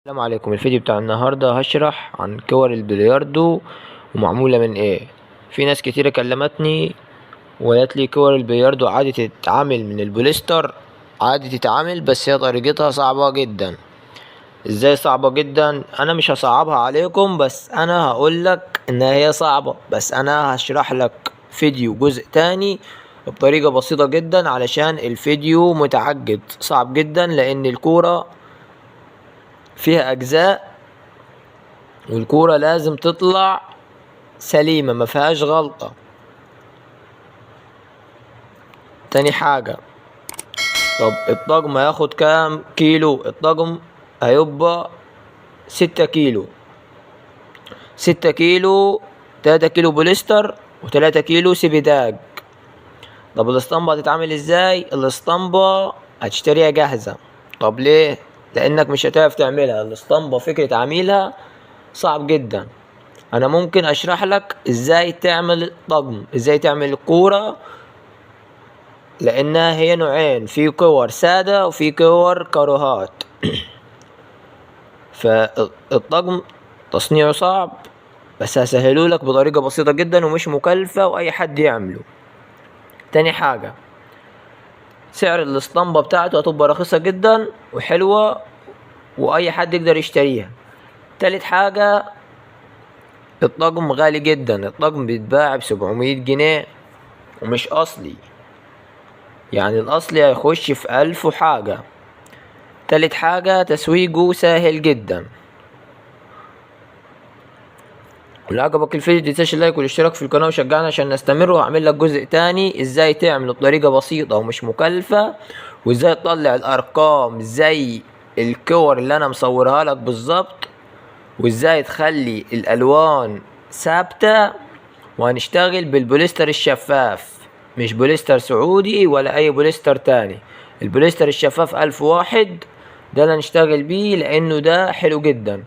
السلام عليكم. الفيديو بتاع النهاردة هشرح عن كور البلياردو ومعمولة من ايه. في ناس كتيرة كلمتني وقالت لي كور البلياردو عادي تتعامل من البوليستر، عادي تتعامل، بس هي طريقتها صعبة جدا. ازاي صعبة جدا؟ انا مش هصعبها عليكم، بس انا هقولك ان هي صعبة، بس انا هشرح لك فيديو جزء تاني بطريقة بسيطة جدا، علشان الفيديو متعقد صعب جدا، لان الكورة فيها اجزاء والكورة لازم تطلع سليمة ما فيهاش غلطة. تاني حاجة، طب الطقم هياخد كام كيلو؟ الطقم هيبقى 6 كيلو. 6 كيلو، 3 كيلو بوليستر و3 كيلو سيبيداج. طب الاسطمبة هتتعمل ازاي؟ الاسطمبة هتشتريها جاهزة. طب ليه؟ لانك مش هتعرف تعملها. الاسطمبة فكرة عميلها صعب جدا. انا ممكن اشرح لك ازاي تعمل الطقم، ازاي تعمل الكورة، لانها هي نوعين، في كور سادة وفي كور كاروهات. فالطقم تصنيعه صعب، بس هسهلهولك بطريقة بسيطة جدا ومش مكلفة واي حد يعمله. تاني حاجة، سعر الاسطمبة بتاعته هتبقى رخيصة جدا وحلوة واي حد يقدر يشتريها. تالت حاجة، الطقم غالي جدا. الطقم بيتباع ب700 جنيه ومش اصلي، يعني الاصلي هيخش في 1000 وحاجة. تالت حاجة، تسويقه سهل جدا. ولو عجبك الفيديو متنساش اللايك والاشتراك في القناة وشجعنا عشان نستمر، وهعمل لك جزء تاني ازاي تعمل بطريقة بسيطة ومش مكلفة، وازاي تطلع الارقام زي الكور اللي انا مصورها لك بالظبط، وازاي تخلي الالوان ثابتة. وهنشتغل بالبوليستر الشفاف، مش بوليستر سعودي ولا اي بوليستر تاني. البوليستر الشفاف 1001 ده اللي هنشتغل بيه، لانه ده حلو جدا.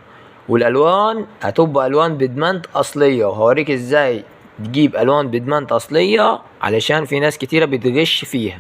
والالوان هتبقى الوان بيدمنت اصلية، وهوريك ازاي تجيب الوان بيدمنت اصلية، علشان في ناس كتيرة بتغش فيها.